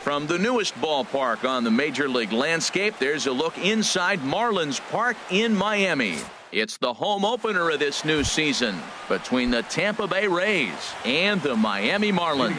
From the newest ballpark on the Major League landscape, there's a look inside Marlins Park in Miami. It's the home opener of this new season between the Tampa Bay Rays and the Miami Marlins.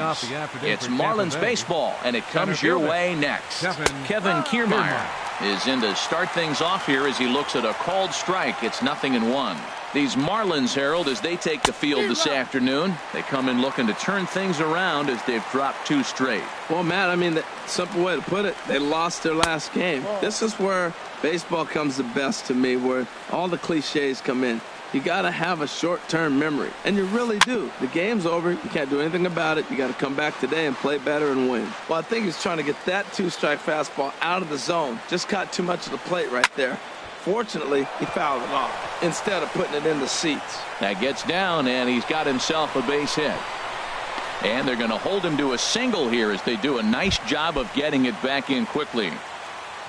It's Marlins baseball, and it comes your way next. Kevin Kiermaier is in to start things off here as he looks at a called strike. It's 0-1. These Marlins, Harold, as they take the field this afternoon, they come in looking to turn things around as they've dropped 2 straight. Well, Matt, I mean, the simple way to put it, they lost their last game. This is where baseball comes the best to me, where all the cliches come in. You got to have a short-term memory, and you really do. The game's over. You can't do anything about it. You got to come back today and play better and win. Well, I think he's trying to get that 2-strike fastball out of the zone. Just caught too much of the plate right there. Fortunately, he fouled it off instead of putting it in the seats. That gets down, and he's got himself a base hit. And they're going to hold him to a single here as they do a nice job of getting it back in quickly.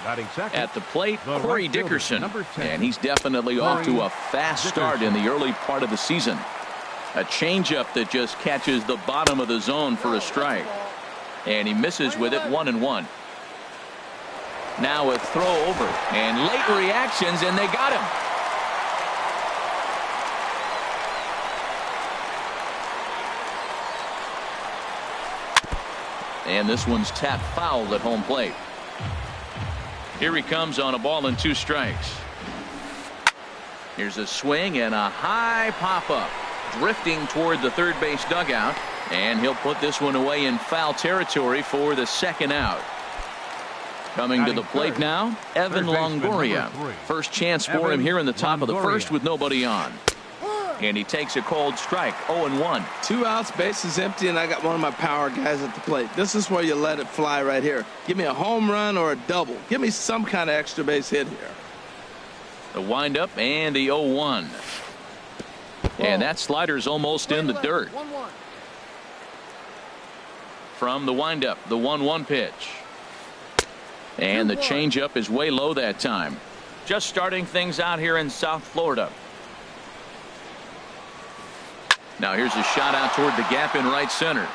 At the plate, Corey Dickerson, and he's definitely off to a fast start in the early part of the season. A changeup that just catches the bottom of the zone for a strike. And he misses with it, 1-1. Now a throw over, and late reactions, and they got him. And this one's tapped foul at home plate. Here he comes on a ball and 2 strikes. Here's a swing and a high pop-up, drifting toward the third base dugout, and he'll put this one away in foul territory for the 2nd out. Coming to the plate now, Evan Longoria. First chance for him here in the top of the first with nobody on. And he takes a cold strike, 0-1. 2 outs, bases empty, and I got one of my power guys at the plate. This is where you let it fly right here. Give me a home run or a double. Give me some kind of extra base hit here. The windup and the 0-1. And that slider's almost in the dirt. From the windup, the 1-1 pitch. And the changeup is way low that time. Just starting things out here in South Florida. Now here's a shot out toward the gap in right center.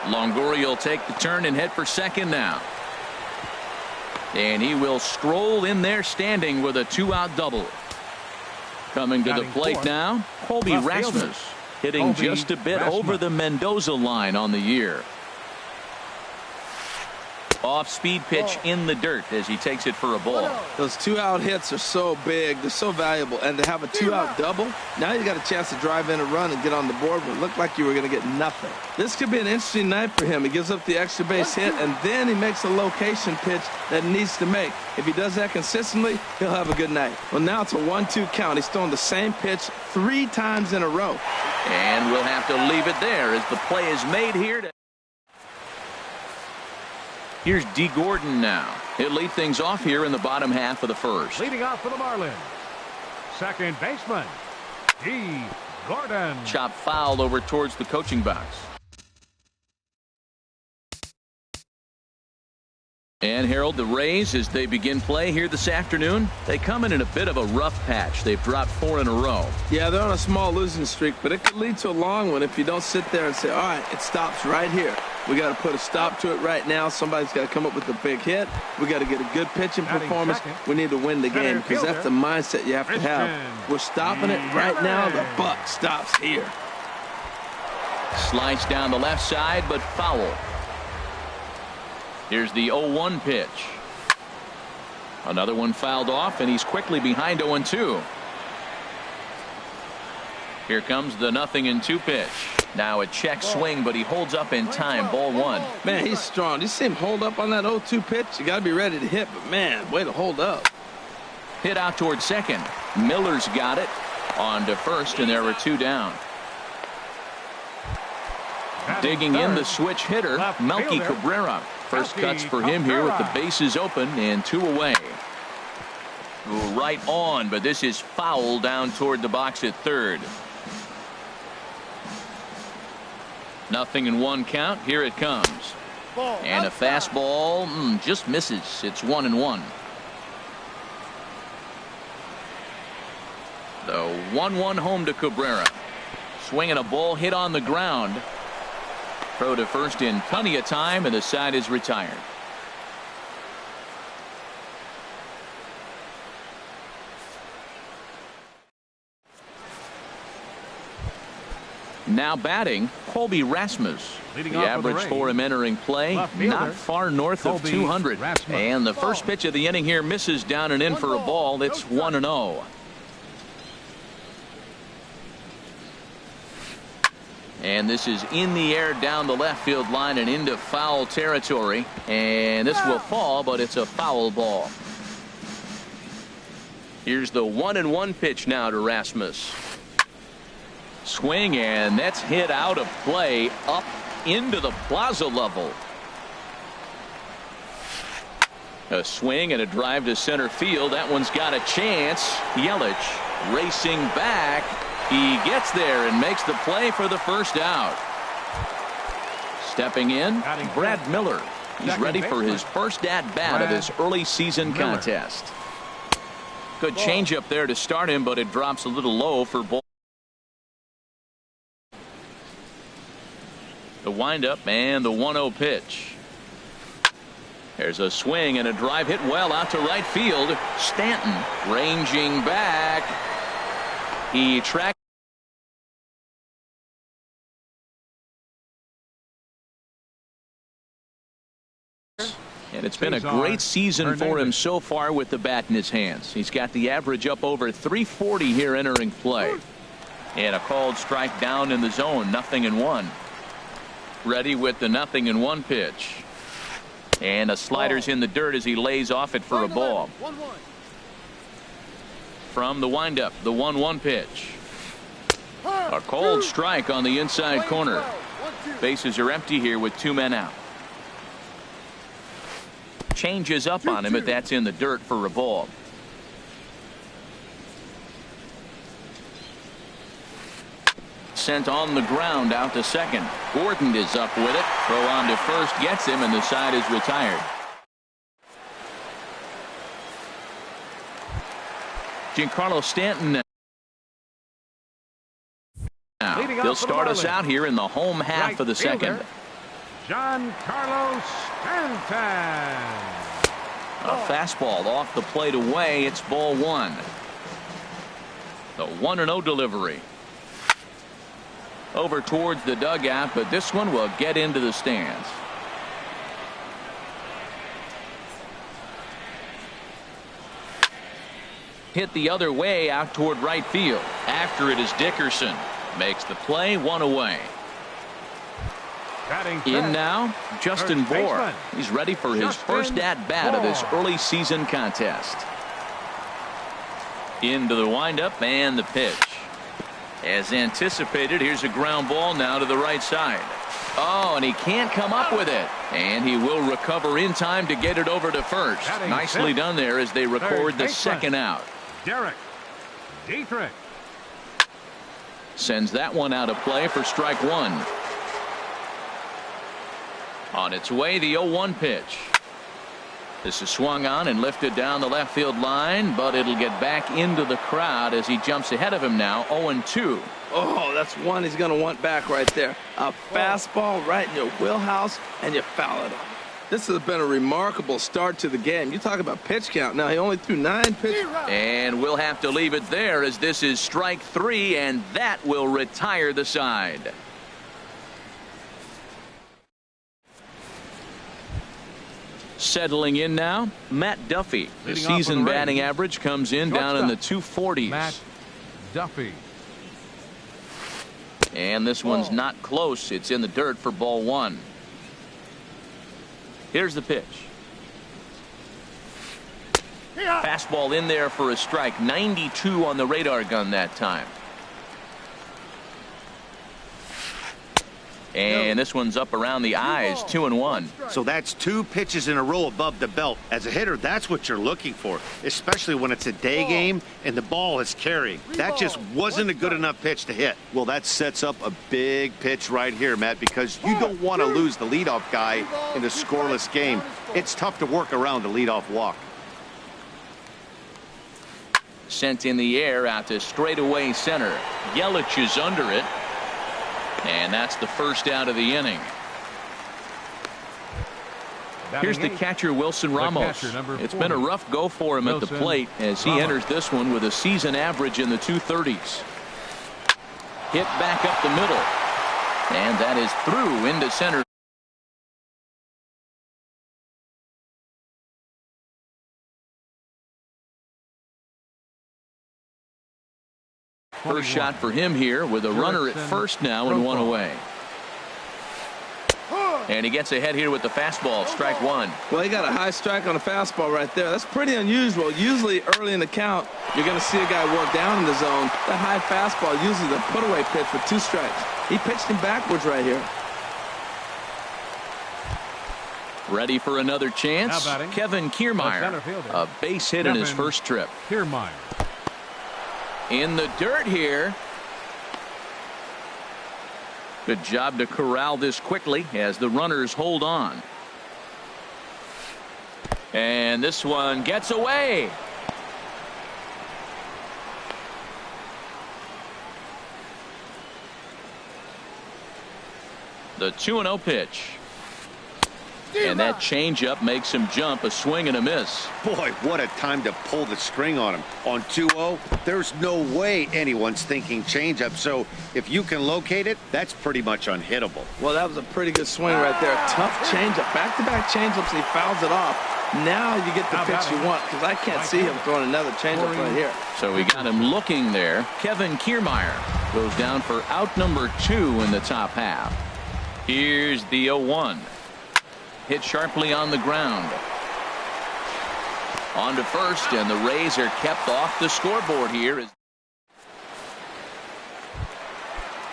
Longoria will take the turn and head for second now. And he will stroll in there standing with a 2-out double. Coming to the plate now, Colby Rasmus, hitting just a bit over the Mendoza line on the year. Off-speed pitch in the dirt as he takes it for a ball. Those 2-out hits are so big. They're so valuable. And to have a 2-out double, now you got a chance to drive in a run and get on the board, but it looked like you were going to get nothing. This could be an interesting night for him. He gives up the extra base hit, and then he makes a location pitch that he needs to make. If he does that consistently, he'll have a good night. Well, now it's a 1-2 count. He's throwing the same pitch 3 times in a row. And we'll have to leave it there as the play is made here. Here's Dee Gordon now. He'll lead things off here in the bottom half of the first. Leading off for the Marlins, second baseman, Dee Gordon. Chop foul over towards the coaching box. And Harold, the Rays, as they begin play here this afternoon, they come in a bit of a rough patch. They've dropped 4 in a row. Yeah, they're on a small losing streak, but it could lead to a long one if you don't sit there and say, all right, it stops right here. We got to put a stop to it right now. Somebody's got to come up with a big hit. We got to get a good pitching performance. We need to win the game because that's the mindset you have to have. We're stopping it right now. The buck stops here. Slice down the left side, but foul. Here's the 0-1 pitch. Another one fouled off, and he's quickly behind 0-2. Here comes the 0-2 pitch. Now a check swing, but he holds up in time. Ball 1. Man, he's strong. You see him hold up on that 0-2 pitch? You got to be ready to hit, but man, way to hold up. Hit out toward second. Miller's got it. On to first, and there are 2 down. Digging in the switch hitter, Melky Cabrera. First cuts for him here with the bases open and 2 away. Right on, but this is foul down toward the box at third. 0-1 count. Here it comes. And a fastball just misses. It's 1-1. The 1-1 home to Cabrera. Swinging a ball hit on the ground. Throw to first in plenty of time, and the side is retired. Now batting, Colby Rasmus. The average for him entering play, not far north of 200. And the first pitch of the inning here misses down and in for a ball. It's 1-0. And this is in the air down the left field line and into foul territory. And this will fall, but it's a foul ball. Here's the 1-1 pitch now to Rasmus. Swing, and that's hit out of play up into the plaza level. A swing and a drive to center field. That one's got a chance. Yelich racing back. He gets there and makes the play for the first out. Stepping in, Brad Miller. He's ready for his first at-bat of this early season contest. Good changeup there to start him, but it drops a little low for ball. The windup and the 1-0 pitch. There's a swing and a drive hit well out to right field. Stanton ranging back. He tracks. And it's been a great season for him so far with the bat in his hands. He's got the average up over 340 here entering play. And a called strike down in the zone. 0-1. Ready with the 0-1 pitch. And a slider's in the dirt as he lays off it for a ball. From the windup, the 1-1 pitch. A cold strike on the inside corner. Bases are empty here with 2 men out. Changes up on him, but that's in the dirt for a ball. Sent on the ground out to second. Gordon is up with it. Throw on to first gets him, and the side is retired. Giancarlo Stanton. Now he'll start us out here in the home half of the second. Giancarlo Stanton. A fastball off the plate away. It's ball 1. The 1-0 delivery. Over towards the dugout, but this one will get into the stands. Hit the other way out toward right field. After it is Dickerson. Makes the play, 1 away. In now, Justin Bour. He's ready for his first at-bat of this early season contest. Into the windup and the pitch. As anticipated, here's a ground ball now to the right side. Oh, and he can't come up with it. And he will recover in time to get it over to first. Nicely done there as they record the second out. Derek Dietrich sends that one out of play for strike 1. On its way, the 0-1 pitch. This is swung on and lifted down the left field line, but it'll get back into the crowd as he jumps ahead of him now. 0-2. Oh, that's one he's going to want back right there. A fastball right in your wheelhouse, and you foul it off. This has been a remarkable start to the game. You talk about pitch count. Now, he only threw 9 pitches. And we'll have to leave it there as this is strike 3, and that will retire the side. Settling in now, Matt Duffy. The season batting average comes in down in the 240s. Matt Duffy. And this one's not close. It's in the dirt for ball 1. Here's the pitch. Fastball in there for a strike. 92 on the radar gun that time. And this one's up around the eyes. 2-1. So that's 2 pitches in a row above the belt. As a hitter, that's what you're looking for, especially when it's a day game and the ball is carrying. That just wasn't a good enough pitch to hit. Well, that sets up a big pitch right here, Matt, because you don't want to lose the leadoff guy in a scoreless game. It's tough to work around a leadoff walk. Sent in the air out to straightaway center. Yelich is under it. And that's the first out of the inning. Here's the catcher, Wilson Ramos. It's been a rough go for him at the plate as he enters this one with a season average in the 230s. Hit back up the middle. And that is through into center. First shot for him here with a runner at first now and one away. And he gets ahead here with the fastball, strike one. Well, he got a high strike on the fastball right there. That's pretty unusual. Usually early in the count, you're going to see a guy work down in the zone. That high fastball, usually the put-away pitch with 2 strikes. He pitched him backwards right here. Ready for another chance. Kevin Kiermaier, a base hit in his first trip. Kiermaier. In the dirt here. Good job to corral this quickly as the runners hold on. And this one gets away. The 2-0 pitch. And that changeup makes him jump, a swing and a miss. Boy, what a time to pull the string on him. On 2-0, there's no way anyone's thinking changeup. So if you can locate it, that's pretty much unhittable. Well, that was a pretty good swing right there. Tough changeup. Back-to-back changeups, and he fouls it off. Now you get the pitch you want, because I can't see him throwing another changeup right here. So we got him looking there. Kevin Kiermaier goes down for out number 2 in the top half. Here's the 0-1. Hit sharply on the ground. On to first, and the Rays are kept off the scoreboard here.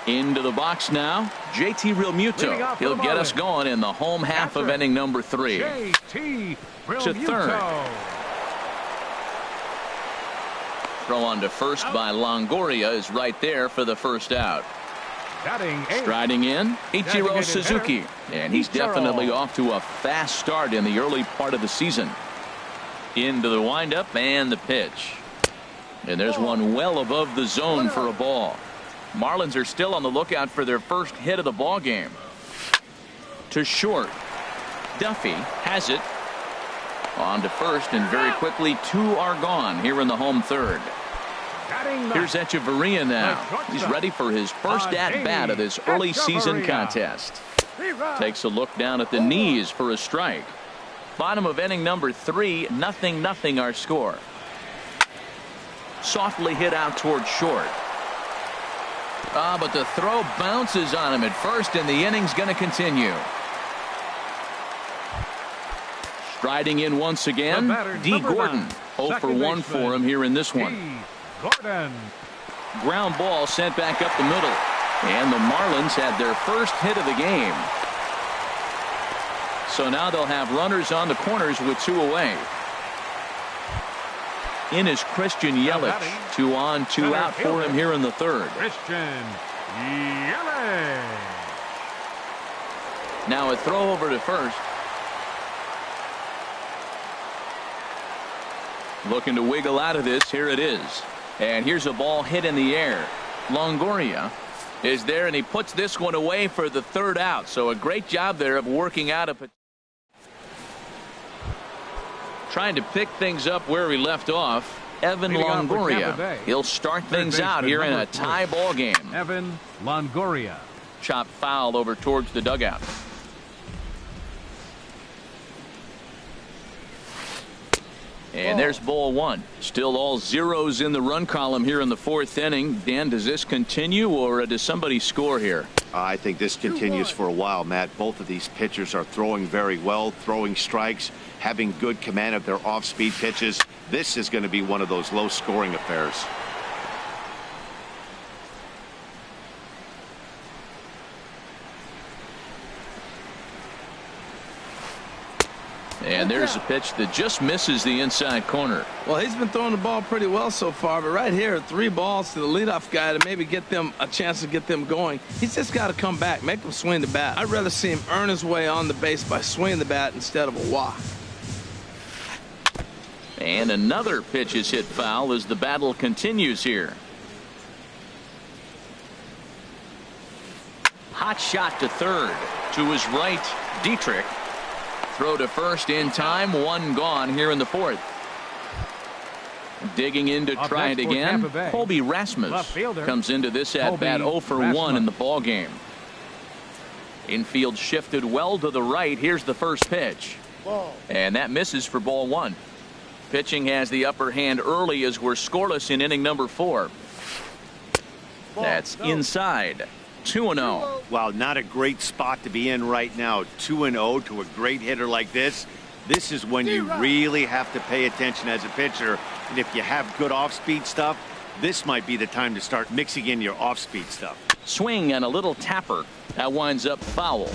Into the box now, JT Realmuto. He'll get us going in the home half of inning number 3. JT Realmuto. To third. Throw on to first by Longoria is right there for the first out. Striding in, Ichiro Suzuki. And he's definitely off to a fast start in the early part of the season. Into the windup and the pitch. And there's one well above the zone for a ball. Marlins are still on the lookout for their first hit of the ball game. To short. Duffy has it. On to first, and very quickly 2 are gone here in the home third. Here's Echeverria now. He's ready for his first at-bat of this early season contest. Takes a look down at the knees for a strike. Bottom of inning number 3, 0-0 our score. Softly hit out toward short. But the throw bounces on him at first, and the inning's going to continue. Striding in once again, D. Gordon. 0 for 1 for him here in this one. Gordon. Ground ball sent back up the middle. And the Marlins had their first hit of the game. So now they'll have runners on the corners with 2 away. In is Christian Yelich. 2 on, 2 out for him here in the third. Christian Yelich. Now a throw over to first. Looking to wiggle out of this. Here it is. And here's a ball hit in the air. Longoria is there, and he puts this one away for the third out. So a great job there of working out a trying to pick things up where we left off. Evan Longoria. He'll start things out here in a tie ball game. Evan Longoria. Chop foul over towards the dugout. And there's ball 1. Still all zeros in the run column here in the 4th inning. Dan, does this continue, or does somebody score here? I think this continues for a while, Matt. Both of these pitchers are throwing very well, throwing strikes, having good command of their off-speed pitches. This is going to be one of those low-scoring affairs. And there's a pitch that just misses the inside corner. Well, he's been throwing the ball pretty well so far, but right here, 3 balls to the leadoff guy to maybe get them a chance to get them going. He's just got to come back, make them swing the bat. I'd rather see him earn his way on the base by swinging the bat instead of a walk. And another pitch is hit foul as the battle continues here. Hot shot to third. To his right, Dietrich. throw to first in time. One gone here in the fourth. Digging in to try it again. Colby Rasmus comes into this at bat 0 for 1 in the ball game. Infield shifted well to the right. Here's the first pitch. And that misses for ball 1. Pitching has the upper hand early as we're scoreless in inning number 4. That's inside. 2-0. Wow, not a great spot to be in right now. 2-0 to a great hitter like this. This is when you really have to pay attention as a pitcher. And if you have good off-speed stuff, this might be the time to start mixing in your off-speed stuff. Swing and a little tapper. That winds up foul.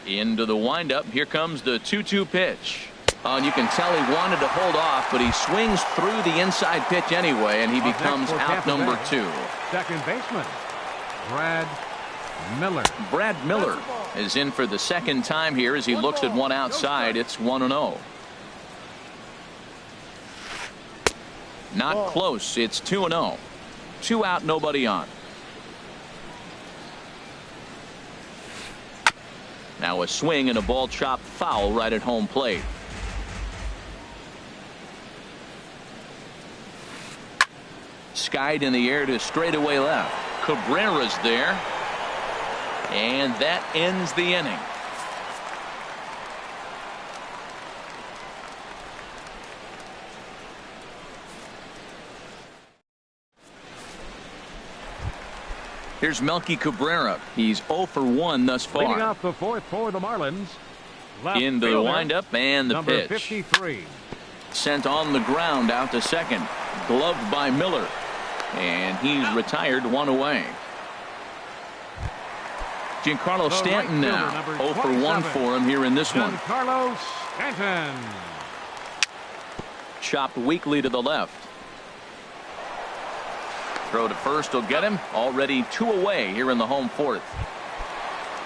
Into the windup. Here comes the 2-2 pitch. And you can tell he wanted to hold off, but he swings through the inside pitch anyway, and he becomes out number 2. Second baseman, Brad Miller. Brad Miller is in for the second time here as he looks at one outside. It's 1-0. Not close. It's 2-0. 2 out, nobody on. Now a swing and a ball chopped foul right at home plate. Skied in the air to straightaway left. Cabrera's there. And that ends the inning. Here's Melky Cabrera. He's 0 for 1 thus far. Leading off the fourth for the Marlins. Into the windup and the number pitch. 53. Sent on the ground out to second. Gloved by Miller. And he's retired 1 away. Giancarlo Stanton now 0 for 1 for him here in this one. Giancarlo Stanton. Chopped weakly to the left. Throw to first will get him. Already 2 away here in the home fourth.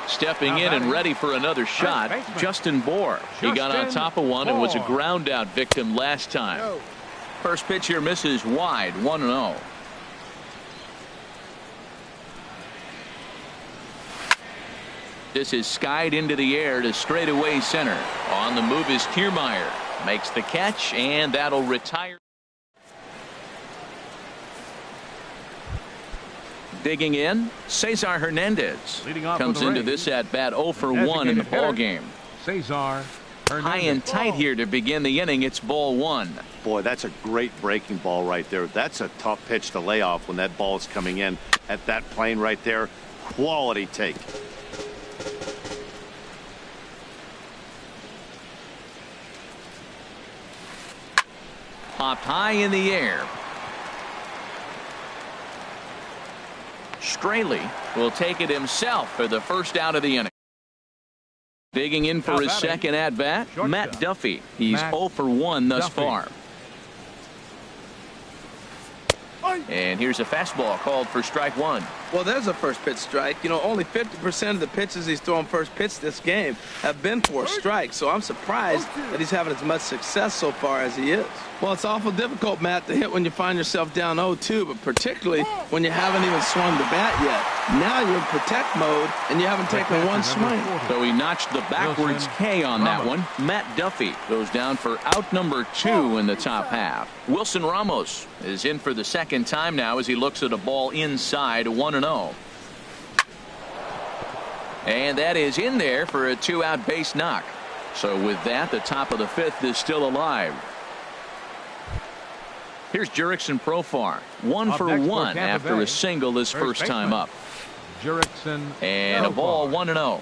Stepping in and ready for another shot, Justin Bour. He got on top of one and was a ground out victim last time. First pitch here misses wide. 1-0. This is skied into the air to straightaway center. On the move is Kiermaier. Makes the catch, and that'll retire. Digging in, Cesar Hernandez comes into this at bat 0 for 1 in the ball game. Cesar Hernandez. High and tight here to begin the inning. It's ball 1. Boy, that's a great breaking ball right there. That's a tough pitch to lay off when that ball is coming in at that plane right there. Quality take. Popped high in the air. Straley will take it himself for the first out of the inning. Digging in for his second at bat, Matt Duffy. He's 0 for 1 thus far. And here's a fastball called for strike 1. Well, there's a first pitch strike. You know, only 50% of the pitches he's thrown first pitch this game have been for a strike. So I'm surprised that he's having as much success so far as he is. Well, it's awful difficult, Matt, to hit when you find yourself down 0-2, but particularly when you haven't even swung the bat yet. Now you're in protect mode, and you haven't taken one swing. So he notched the backwards K on that one. Matt Duffy goes down for out number 2 in the top half. Wilson Ramos is in for the second time now as he looks at a ball inside 1-0. And that is in there for a 2-out base knock. So with that, the top of the 5th is still alive. Here's Jurickson Profar. 1 for 1 after a single his first time up. Jurickson and a ball 1-0.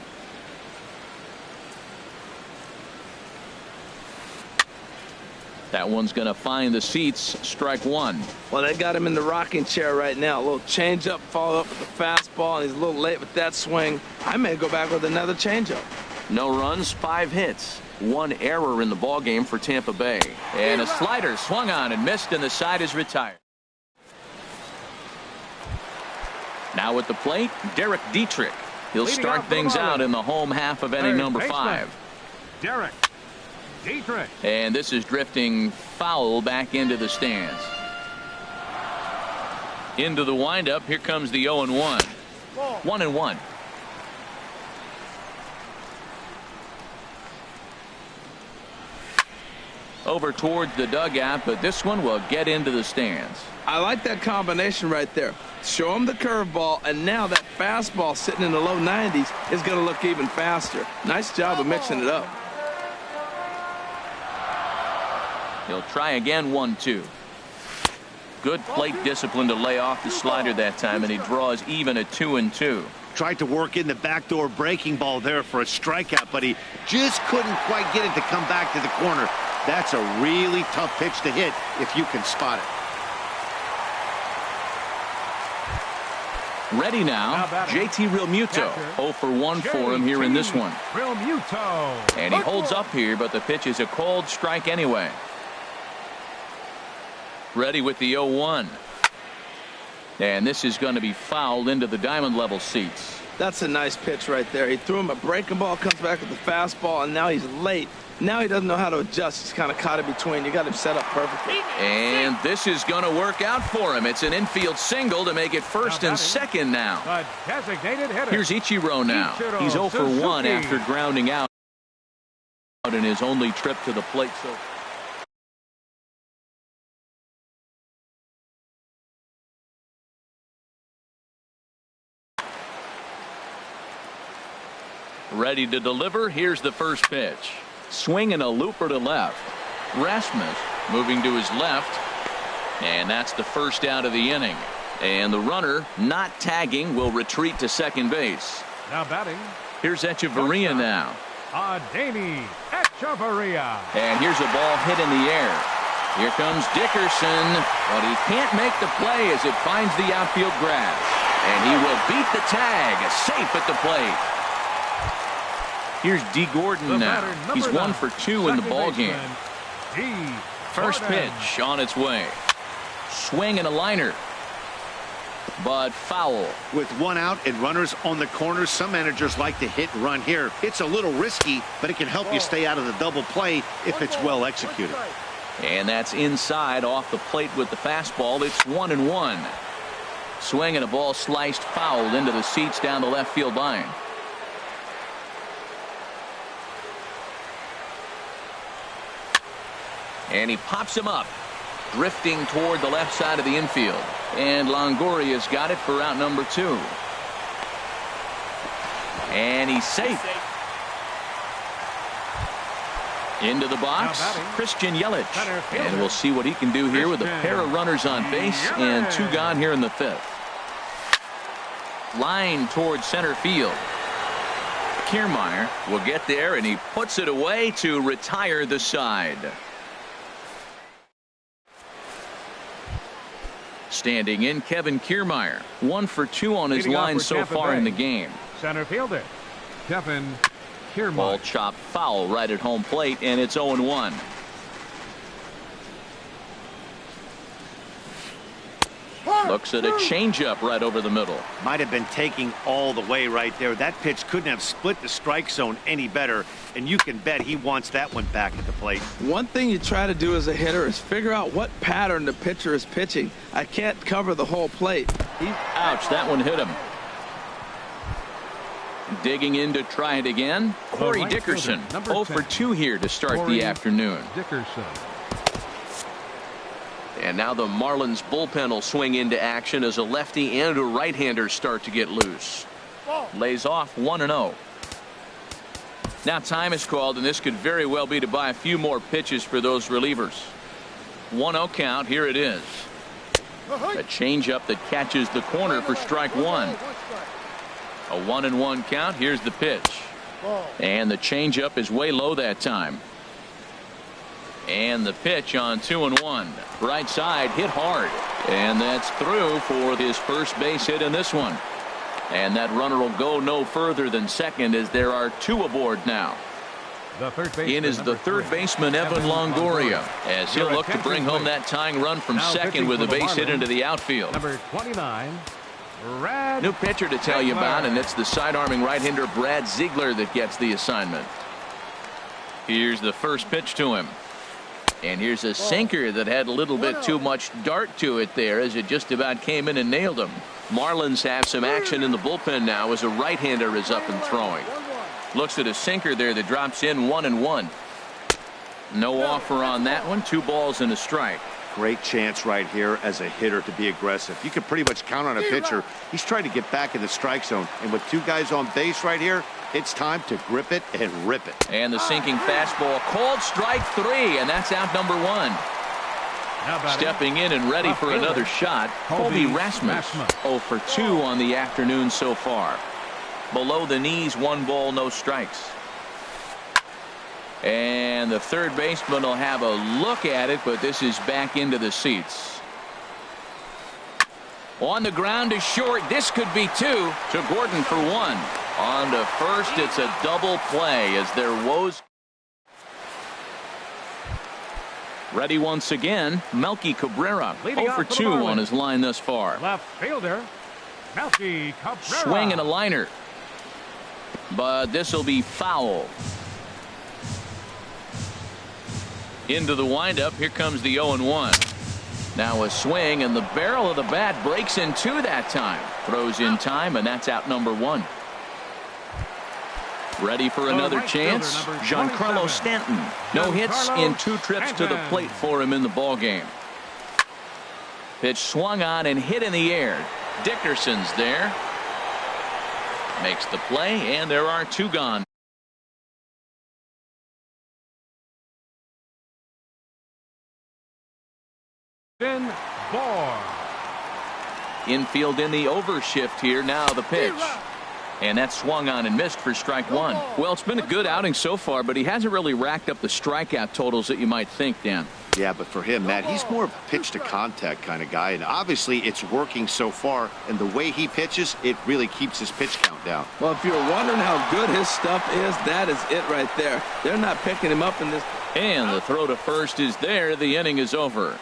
That one's going to find the seats. Strike 1. Well, they got him in the rocking chair right now. A little changeup, follow up with the fastball, and he's a little late with that swing. I may go back with another changeup. No runs, 5 hits. 1 error in the ballgame for Tampa Bay. And a slider swung on and missed, and the side is retired. Now at the plate, Derek Dietrich. He'll start things out in the home half of inning number 5. Derek Dietrich. And this is drifting foul back into the stands. Into the windup. Here comes the 0-1. 1-1. over towards the dugout, but this one will get into the stands. I like that combination right there. Show him the curveball, and now that fastball sitting in the low 90s is going to look even faster. Nice job of mixing it up. He'll try again, 1-2. Good plate discipline to lay off the slider that time, and he draws even at 2-2. Tried to work in the backdoor breaking ball there for a strikeout, but he just couldn't quite get it to come back to the corner. That's a really tough pitch to hit if you can spot it. Ready now, JT Realmuto. 0 for 1 for him here in this one. Realmuto. And he holds up here, but the pitch is a cold strike anyway. Ready with the 0-1. And this is going to be fouled into the diamond level seats. That's a nice pitch right there. He threw him a breaking ball, comes back with the fastball, and now he's late. Now he doesn't know how to adjust. He's kind of caught in between. You got him set up perfectly. And this is going to work out for him. It's an infield single to make it first and second now. The designated hitter. Here's Ichiro now. He's 0 for 1 after grounding out in his only trip to the plate so far. Ready to deliver. Here's the first pitch. Swing and a looper to left. Rasmus moving to his left. And that's the first out of the inning. And the runner, not tagging, will retreat to second base. Now batting. Here's Echeverria now. Adeiny Echeverria. And here's a ball hit in the air. Here comes Dickerson, but he can't make the play as it finds the outfield grass. And he will beat the tag, safe at the plate. Here's D. Gordon now. He's 1 for 2 in the ballgame. First pitch on its way. Swing and a liner. But foul. With one out and runners on the corners, some managers like to hit and run here. It's a little risky, but it can help you stay out of the double play if it's well executed. And that's inside off the plate with the fastball. It's 1-1. Swing and a ball sliced fouled into the seats down the left field line. And he pops him up, drifting toward the left side of the infield. And Longoria's got it for out number 2. And he's safe. Into the box, Christian Yelich. And we'll see what he can do here with a pair of runners on base and 2 gone here in the 5th. Line toward center field. Kiermaier will get there, and he puts it away to retire the side. Standing in, Kevin Kiermaier. 1 for 2 on his line so far in the game. Center fielder, Kevin Kiermaier. Ball chopped foul right at home plate, and it's 0-1. Looks at a changeup right over the middle. Might have been taking all the way right there. That pitch couldn't have split the strike zone any better, and you can bet he wants that one back at the plate. One thing you try to do as a hitter is figure out what pattern the pitcher is pitching. I can't cover the whole plate. Ouch, that one hit him. Digging in to try it again, Corey Dickerson. 0 for 2 here to start the afternoon. Dickerson. And now the Marlins bullpen will swing into action as a lefty and a right-hander start to get loose. Lays off 1-0. Now time is called, and this could very well be to buy a few more pitches for those relievers. 1-0 count. Here it is. A changeup that catches the corner for strike 1. A 1-1 count. Here's the pitch. And the changeup is way low that time. And the pitch on 2-1. Right side hit hard. And that's through for his first base hit in this one. And that runner will go no further than second as there are 2 aboard now. In is the third baseman, Evan Longoria, as he'll look to bring home that tying run from second with a base hit into the outfield. Number 29. Brad New pitcher to tell you about, and it's the side-arming right-hander Brad Ziegler that gets the assignment. Here's the first pitch to him. And here's a sinker that had a little bit too much dart to it there as it just about came in and nailed him. Marlins have some action in the bullpen now as a right-hander is up and throwing. Looks at a sinker there that drops in 1-1. No offer on that one. 2 balls and a strike. Great chance right here as a hitter to be aggressive. You can pretty much count on a pitcher. He's trying to get back in the strike zone. And with 2 guys on base right here, it's time to grip it and rip it. And the sinking fastball called strike 3, and that's out number 1. Stepping in and ready for another shot, Colby Rasmus. 0 for 2 on the afternoon so far. Below the knees, 1 ball, no strikes. And the third baseman will have a look at it, but this is back into the seats. On the ground to short. This could be 2 to Gordon for 1. On to first. It's a double play as their woes. Ready once again. Melky Cabrera. 0 for 2 on his line thus far. Left fielder, Melky Cabrera. Swing and a liner. But this will be foul. Into the windup. Here comes the 0-1. Now a swing, and the barrel of the bat breaks in 2 that time. Throws in time, and that's out number 1. Ready for another chance. Giancarlo Stanton. No hits in 2 trips to the plate for him in the ballgame. Pitch swung on and hit in the air. Dickerson's there. Makes the play, and there are 2 gone. Infield in the overshift here. Now the pitch. And that swung on and missed for strike 1. Well, it's been a good outing so far, but he hasn't really racked up the strikeout totals that you might think, Dan. Yeah, but for him, Matt, he's more of a pitch to contact kind of guy, and obviously it's working so far, and the way he pitches, it really keeps his pitch count down. Well, if you're wondering how good his stuff is, that is it right there. They're not picking him up in this. And the throw to first is there. The inning is over.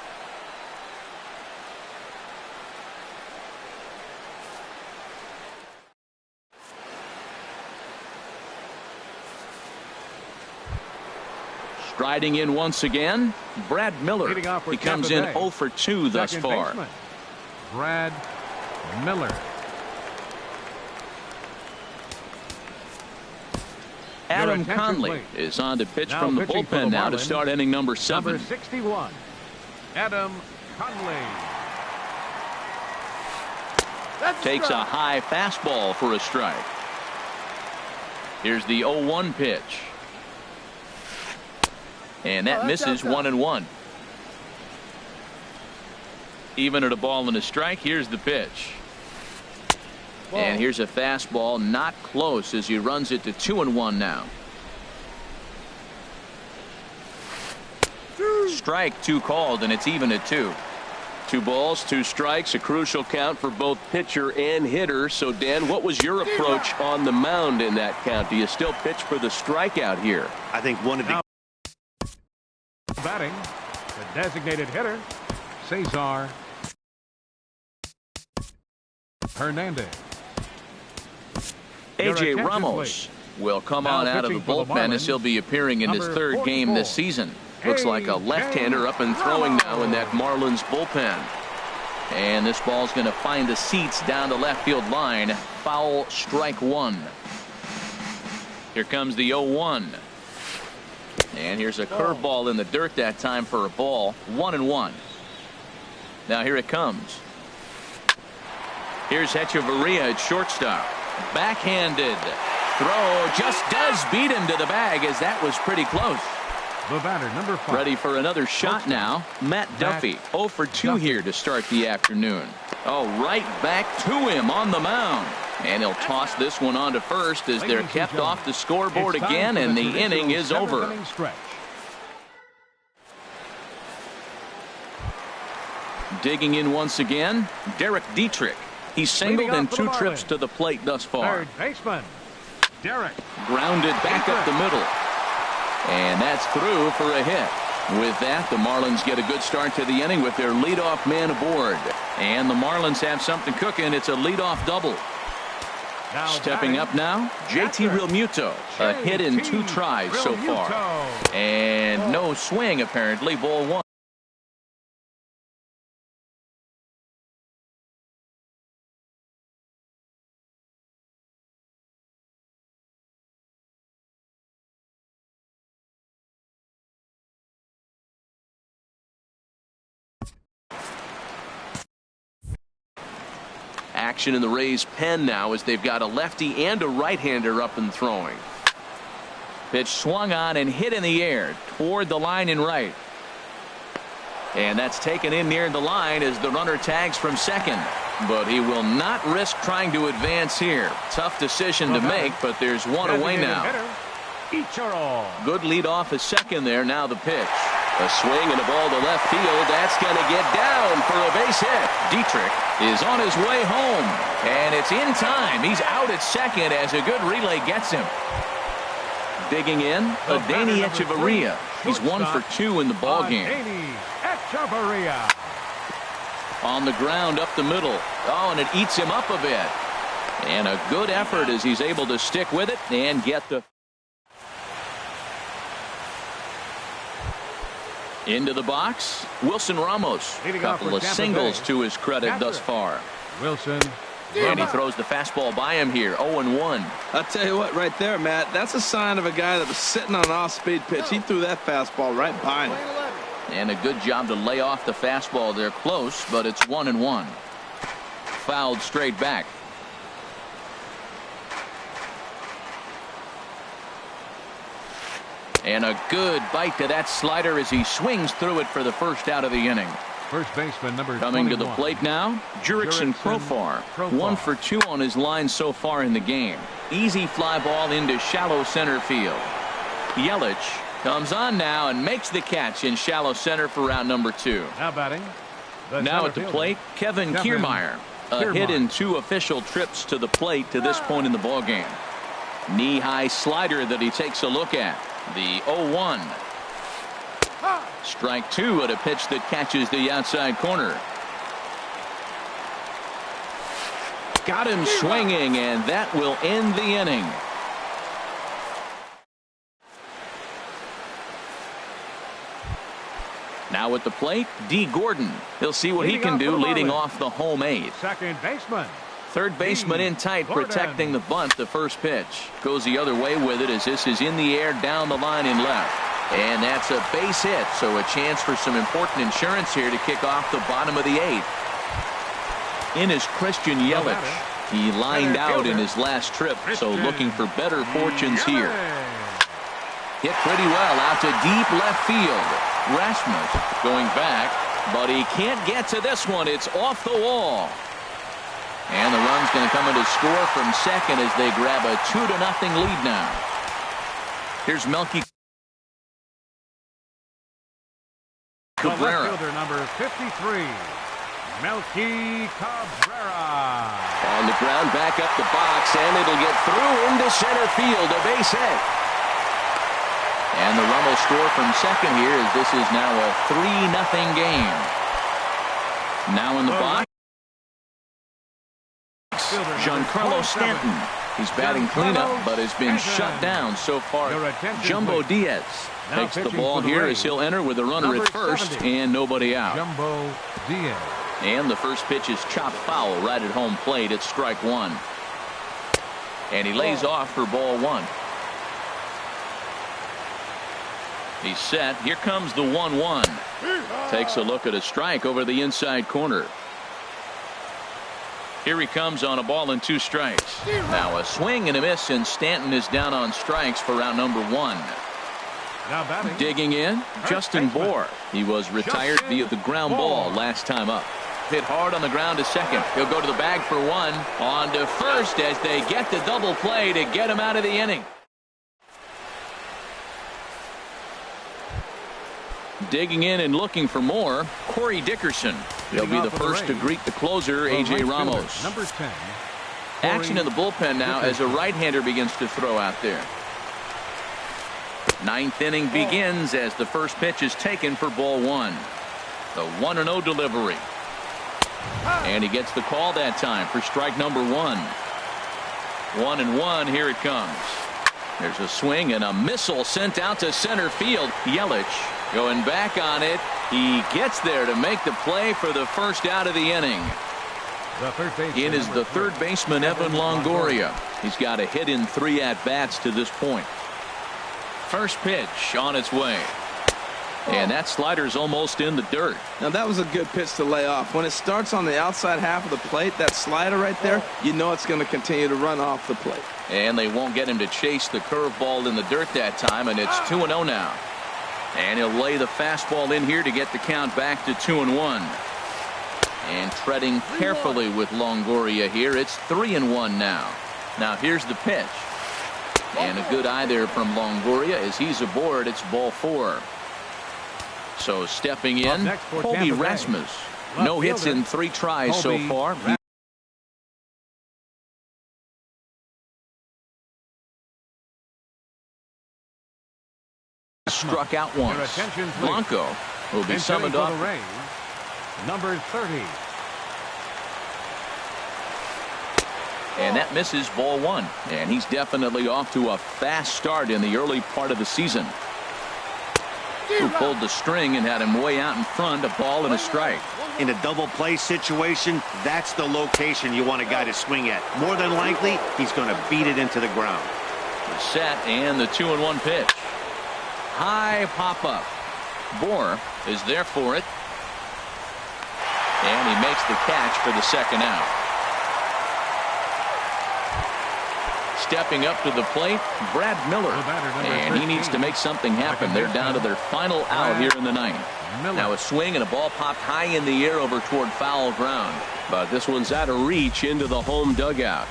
Striding in once again, Brad Miller. He comes in 0 for 2 thus far. Brad Miller. Adam Conley is on to pitch from the bullpen now to start inning number 7. Number 61, Adam Conley. Takes a high fastball for a strike. Here's the 0-1 pitch. And that misses 1-1. Even at a ball and a strike. Here's the pitch. And here's a fastball not close as he runs it to 2-1 now. Strike 2 called, and it's even at 2. 2 balls, 2 strikes, a crucial count for both pitcher and hitter. So, Dan, what was your approach on the mound in that count? Do you still pitch for the strikeout here? I think one of the batting, the designated hitter, Cesar Hernandez. A.J. Ramos will come on out of the bullpen as he'll be appearing in his 3rd game this season. Looks like a left-hander up and throwing now in that Marlins bullpen. And this ball's going to find the seats down the left field line. Foul, strike 1. Here comes the 0-1. And here's a curveball in the dirt that time for a ball. 1-1. Now here it comes. Here's Hechavarria at shortstop. Backhanded throw just does beat him to the bag, as that was pretty close. The batter, number 5. Ready for another shot now. Matt Duffy. 0 for 2 here to start the afternoon. Oh, right back to him on the mound. And he'll toss this one on to first as they're kept off the scoreboard again, and the inning is over. Digging in once again, Derek Dietrich. He's singled in 2 trips to the plate thus far. Third baseman, Derek. Grounded back up the middle. And that's through for a hit. With that, the Marlins get a good start to the inning with their leadoff man aboard. And the Marlins have something cooking. It's a leadoff double. Now stepping up now, JT Realmuto. A hit in 2 tries so far. And no swing apparently. Ball 1. action in the Rays pen now as they've got a lefty and a right-hander up and throwing. Pitch swung on and hit in the air toward the line and right. And that's taken in near the line as the runner tags from second. But he will not risk trying to advance here. Tough decision to make, but there's one away now. Good lead off at second there. Now the pitch. A swing and a ball to left field. That's going to get down for a base hit. Dietrich is on his way home. And it's in time. He's out at second as a good relay gets him. Digging in, Adeiny Hechavarria. He's 1 for 2 in the ballgame. On the ground up the middle. Oh, and it eats him up a bit. And a good effort as he's able to stick with it and get the into the box. Wilson Ramos. A couple of singles to his credit thus far. Wilson. And he throws the fastball by him here. 0-1. I'll tell you what, right there, Matt, that's a sign of a guy that was sitting on an off-speed pitch. He threw that fastball right by him. And a good job to lay off the fastball there close, but it's 1-1. Fouled straight back. And a good bite to that slider as he swings through it for the first out of the inning. First baseman number Coming 21. to the plate now, Jurickson Profar. 1 for 2 on his line so far in the game. Easy fly ball into shallow center field. Yelich comes on now and makes the catch in shallow center for round number 2. Now batting. Now at the plate, Kevin Kiermaier. A hit in 2 official trips to the plate to this point in the ballgame. Knee-high slider that he takes a look at. The 0-1. Strike 2 at a pitch that catches the outside corner. Got him swinging, and that will end the inning. Now at the plate, D. Gordon. He'll see what he can do leading off the home 8. Second baseman. Third baseman in tight, protecting the bunt. The first pitch goes the other way with it as this is in the air down the line and left. And that's a base hit, so a chance for some important insurance here to kick off the bottom of the 8th. In is Christian Yelich. He lined out in his last trip, so looking for better fortunes here. Hit pretty well out to deep left field. Rasmus going back, but he can't get to this one. It's off the wall. And the run's going to come in to score from second as they grab a 2-0 lead now. Here's Melky Cabrera. Fielder number 53, Melky Cabrera. On the ground, back up the box, and it'll get through into center field. A base hit. And the run will score from second here as this is now a 3-0 game. Now in the box, Giancarlo Stanton. He's batting cleanup, but has been shut down so far. Jumbo Diaz takes the ball here as he'll enter with a runner at first and nobody out. Jumbo Diaz. And the first pitch is chopped foul right at home plate. It's strike 1. And he lays off for ball 1. He's set. Here comes the 1-1. Takes a look at a strike over the inside corner. Here he comes on a ball and 2 strikes. Now a swing and a miss, and Stanton is down on strikes for round number 1. Now batting. Digging in, Justin Bour. He was retired via the ground ball last time up. Hit hard on the ground to second. He'll go to the bag for 1. On to first as they get the double play to get him out of the inning. Digging in and looking for more, Corey Dickerson. He'll be the first to greet the closer, A.J. Ramos. Number 10. Action in the bullpen now as a right-hander begins to throw out there. 9th inning begins as the first pitch is taken for ball 1. The 1-0 delivery. And he gets the call that time for strike number 1. 1-1, here it comes. There's a swing and a missile sent out to center field. Yelich going back on it. He gets there to make the play for the first out of the inning. In is the third baseman, Evan Longoria. He's got a hit in 3 at-bats to this point. First pitch on its way. And that slider's almost in the dirt. Now, that was a good pitch to lay off. When it starts on the outside half of the plate, that slider right there, you know it's going to continue to run off the plate. And they won't get him to chase the curveball in the dirt that time, and it's 2-0 now. And he'll lay the fastball in here to get the count back to 2-1. And treading carefully with Longoria here. It's 3-1 now. Now here's the pitch. And a good eye there from Longoria as he's aboard. It's ball 4. So stepping in, Colby Rasmus. No hits in 3 tries so far. Struck out once. Blanco will be summoned up. Number 30. And that misses ball 1. And he's definitely off to a fast start in the early part of the season. Who pulled the string and had him way out in front, a ball and a strike. In a double play situation, that's the location you want a guy to swing at. More than likely, he's going to beat it into the ground. The set and the 2-1 pitch. High pop up. Bohr is there for it. And he makes the catch for the second out. Stepping up to the plate, Brad Miller. And he needs to make something happen. They're down to their final out here in the 9th. Now a swing and a ball popped high in the air over toward foul ground. But this one's out of reach into the home dugout.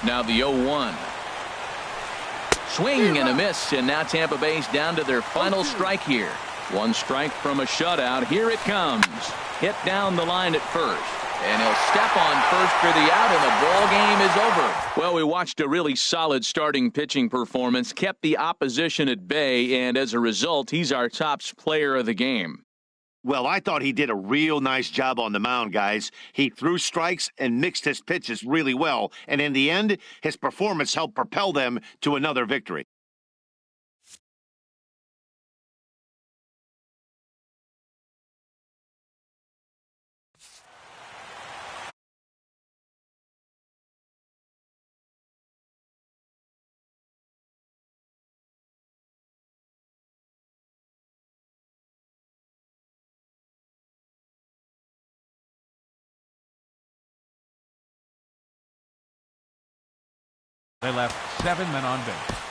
Now the 0-1. Swing and a miss, and now Tampa Bay's down to their final strike here. 1 strike from a shutout. Here it comes. Hit down the line at first. And he'll step on first for the out, and the ball game is over. Well, we watched a really solid starting pitching performance, kept the opposition at bay, and as a result, he's our top player of the game. Well, I thought he did a real nice job on the mound, guys. He threw strikes and mixed his pitches really well, and in the end, his performance helped propel them to another victory. They left 7 men on base.